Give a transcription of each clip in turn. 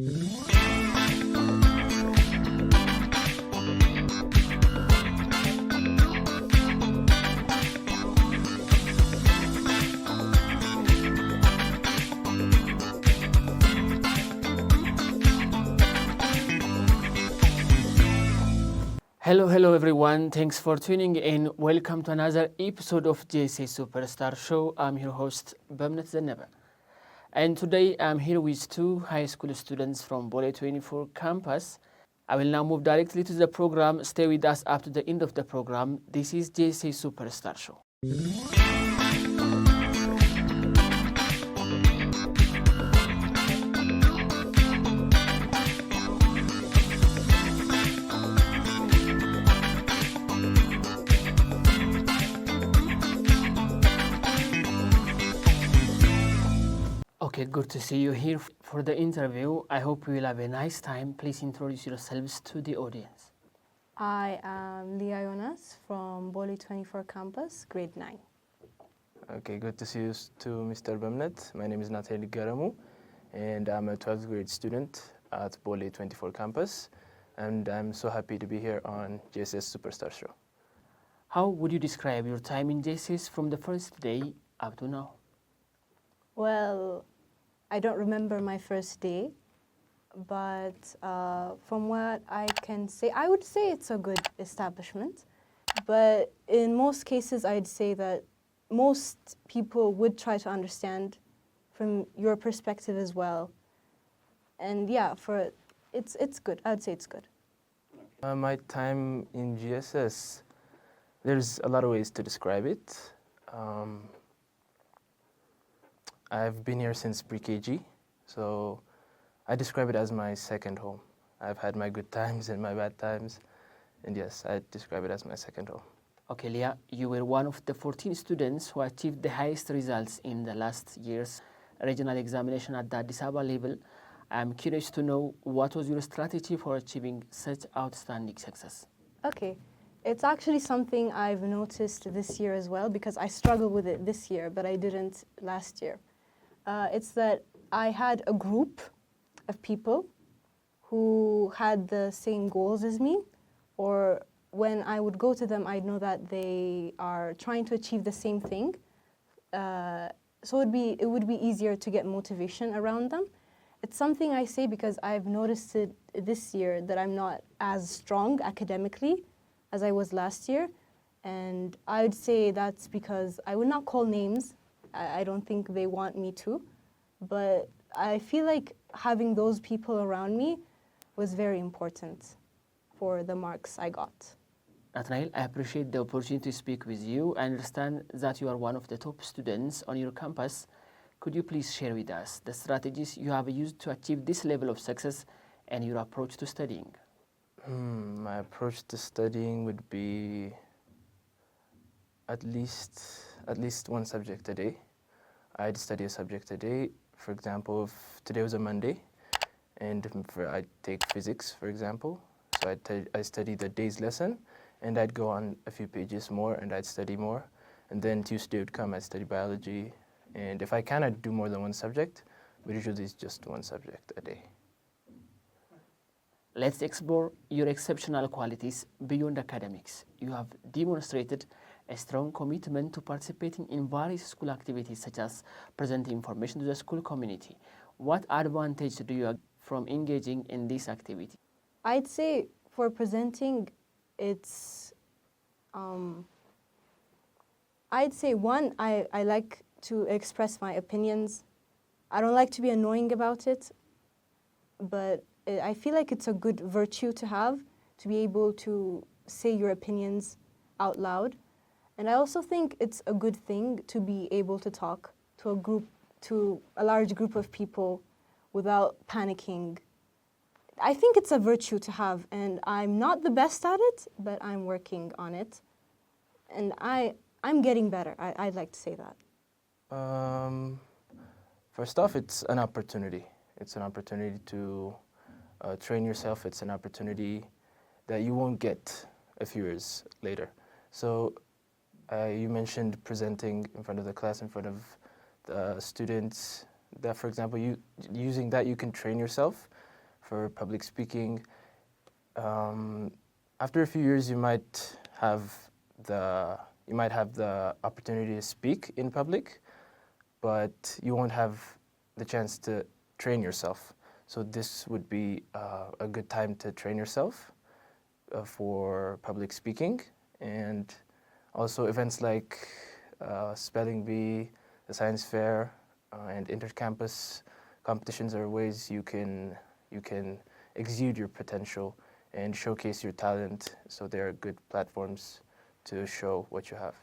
Hello everyone. Thanks for tuning in. Welcome to another episode of GSS Superstar Show. I'm your host, Bamnet Zennaba. And today I'm here with two high school students from Bole 24 campus. I will now move directly to the program. Stay with us up to the end of the program. This is GSS Superstar Show. Okay, good to see you here for the interview. I hope we will have a nice time. Please introduce yourselves to the audience. I am Liya Yonas from Bole 24 campus, grade 9. Okay, good to see you too, Mr. Bamnet. My name is Natnael Yigeremu, and I'm a 12th grade student at Bole 24 campus, and I'm so happy to be here on GSS Superstar Show. How would you describe your time in GSS from the first day up to now? Well, I don't remember my first day, but from what I can say, I would say it's a good establishment. But in most cases, I'd say that most people would try to understand from your perspective as well. And yeah, it's good. I would say it's good. My time in GSS, there's a lot of ways to describe it. I've been here since pre-KG, so I describe it as my second home. I've had my good times and my bad times, and yes, I describe it as my second home. Okay, Liya, you were one of the 14 students who achieved the highest results in the last year's regional examination at the Addis Ababa level. I'm curious to know what was your strategy for achieving such outstanding success? Okay, it's actually something I've noticed this year as well, because I struggled with it this year, but I didn't last year. It's that I had a group of people who had the same goals as me, or when I would go to them, I'd know that they are trying to achieve the same thing. So it would be easier to get motivation around them. It's something I say because I've noticed it this year that I'm not as strong academically as I was last year. And I would say that's because I would not call names. I don't think they want me to, but I feel like having those people around me was very important for the marks I got. Natnael, I appreciate the opportunity to speak with you. I understand that you are one of the top students on your campus. Could you please share with us the strategies you have used to achieve this level of success and your approach to studying? My approach to studying would be at least one subject a day. I'd study a subject a day. For example, if today was a Monday, and I'd take physics, for example. So I study the day's lesson, and I'd go on a few pages more, and I'd study more. And then Tuesday would come, I'd study biology. And if I can, I'd do more than one subject, but usually it's just one subject a day. Let's explore your exceptional qualities beyond academics. You have demonstrated a strong commitment to participating in various school activities such as presenting information to the school community. What advantage do you have from engaging in this activity? I'd say for presenting, I'd say one, I like to express my opinions. I don't like to be annoying about it, but I feel like it's a good virtue to have, to be able to say your opinions out loud. And I also think it's a good thing to be able to talk to a large group of people without panicking. I think it's a virtue to have, and I'm not the best at it, but I'm working on it. And I'm getting better. I'd like to say that. First off, it's an opportunity. It's an opportunity to train yourself. It's an opportunity that you won't get a few years later. So you mentioned presenting in front of the class, in front of the students. That, for example, using that, you can train yourself for public speaking. After a few years, you might have the opportunity to speak in public, but you won't have the chance to train yourself. So this would be a good time to train yourself for public speaking, and also events like spelling bee, the science fair, and intercampus competitions are ways you can exude your potential and showcase your talent. So they are good platforms to show what you have.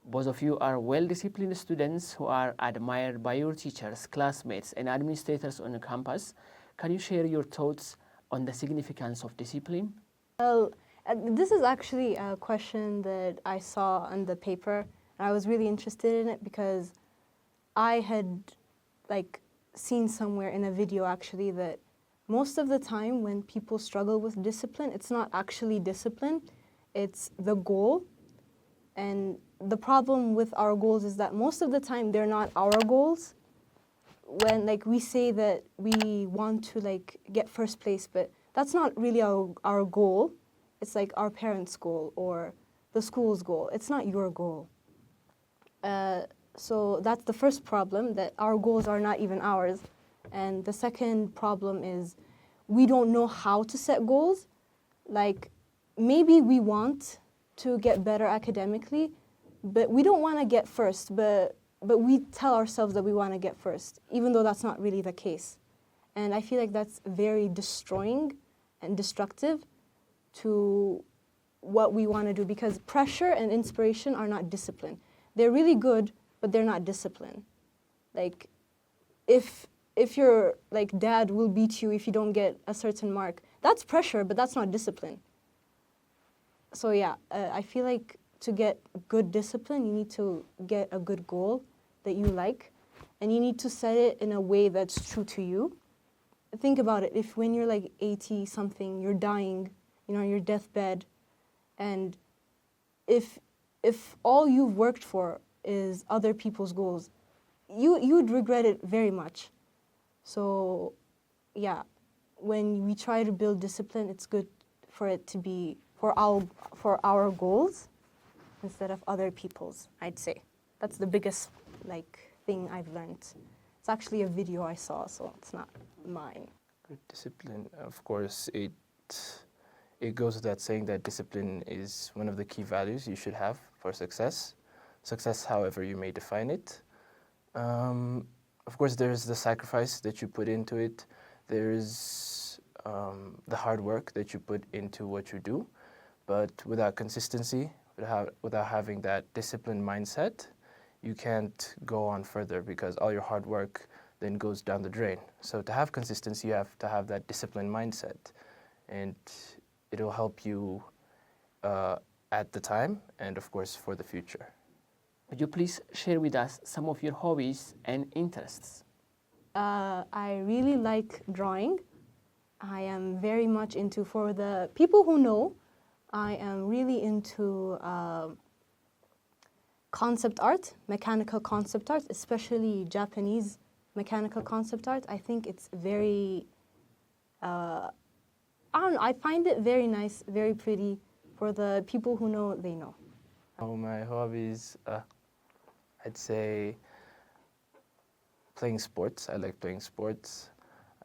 Both of you are well-disciplined students who are admired by your teachers, classmates, and administrators on the campus. Can you share your thoughts on the significance of discipline? Well, this is actually a question that I saw on the paper. I was really interested in it because I had seen somewhere in a video actually that most of the time when people struggle with discipline, it's not actually discipline, it's the goal. And the problem with our goals is that most of the time they're not our goals. When we say that we want to get first place, but that's not really our goal. It's our parents' goal or the school's goal. It's not your goal. So that's the first problem, that our goals are not even ours. And the second problem is we don't know how to set goals. Maybe we want to get better academically, but we don't want to get first, but we tell ourselves that we want to get first, even though that's not really the case. And I feel like that's very destroying and destructive to what we want to do, because pressure and inspiration are not discipline. They're really good, but they're not discipline. If your dad will beat you if you don't get a certain mark, that's pressure, but that's not discipline. So yeah, I feel like to get good discipline, you need to get a good goal that you like, and you need to set it in a way that's true to you. Think about it. If when you're 80 something, you're dying, on your deathbed, and if all you've worked for is other people's goals, you'd regret it very much. So yeah, when we try to build discipline, it's good for it to be for our goals instead of other people's, I'd say. That's the biggest thing I've learned. It's actually a video I saw, so it's not mine. Good discipline, of course, it goes without saying that discipline is one of the key values you should have for success. Success, however you may define it. Of course, there's the sacrifice that you put into it. There's the hard work that you put into what you do. But without consistency, without having that disciplined mindset, you can't go on further, because all your hard work then goes down the drain. So to have consistency, you have to have that disciplined mindset, and it'll help you at the time and, of course, for the future. Would you please share with us some of your hobbies and interests? I really like drawing. I am very much into, for the people who know, I am really into concept art, mechanical concept art, especially Japanese mechanical concept art. I think it's very, I don't know, I find it very nice, very pretty. For the people who know, they know. My hobbies, I'd say playing sports. I like playing sports.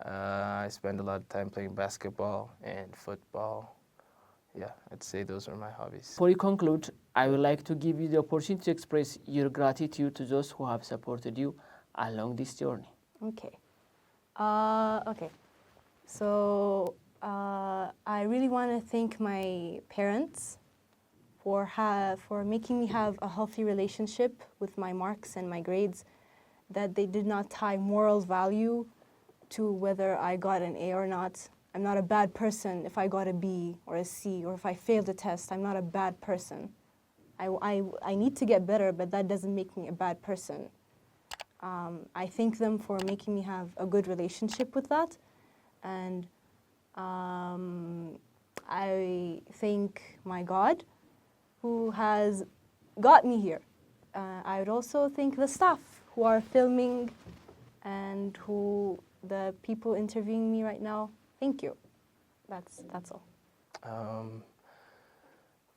I spend a lot of time playing basketball and football. Yeah, I'd say those are my hobbies. Before we conclude, I would like to give you the opportunity to express your gratitude to those who have supported you along this journey. Okay. Okay. So I really want to thank my parents for making me have a healthy relationship with my marks and my grades, that they did not tie moral value to whether I got an A or not. I'm not a bad person if I got a B or a C, or if I failed a test. I'm not a bad person. I need to get better, but that doesn't make me a bad person. I thank them for making me have a good relationship with that. And I thank my God who has got me here. I would also thank the staff who are filming and who the people interviewing me right now, thank you. That's all.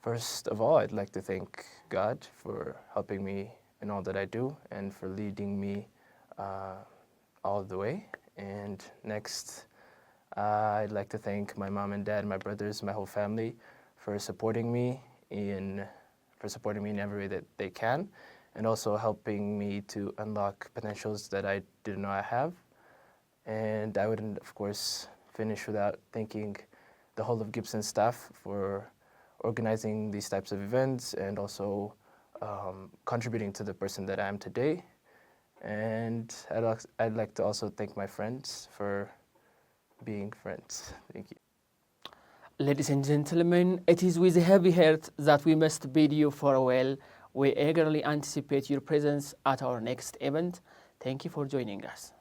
First of all, I'd like to thank God for helping me in all that I do and for leading me all the way. And next, I'd like to thank my mom and dad, my brothers, my whole family for supporting me in every way that they can, and also helping me to unlock potentials that I didn't know I have. And I wouldn't, of course, finish without thanking the whole of Gibson staff for organizing these types of events and also contributing to the person that I am today. And I'd like to also thank my friends for being friends. Thank you. Ladies and gentlemen, it is with a heavy heart that we must bid you farewell. We eagerly anticipate your presence at our next event. Thank you for joining us.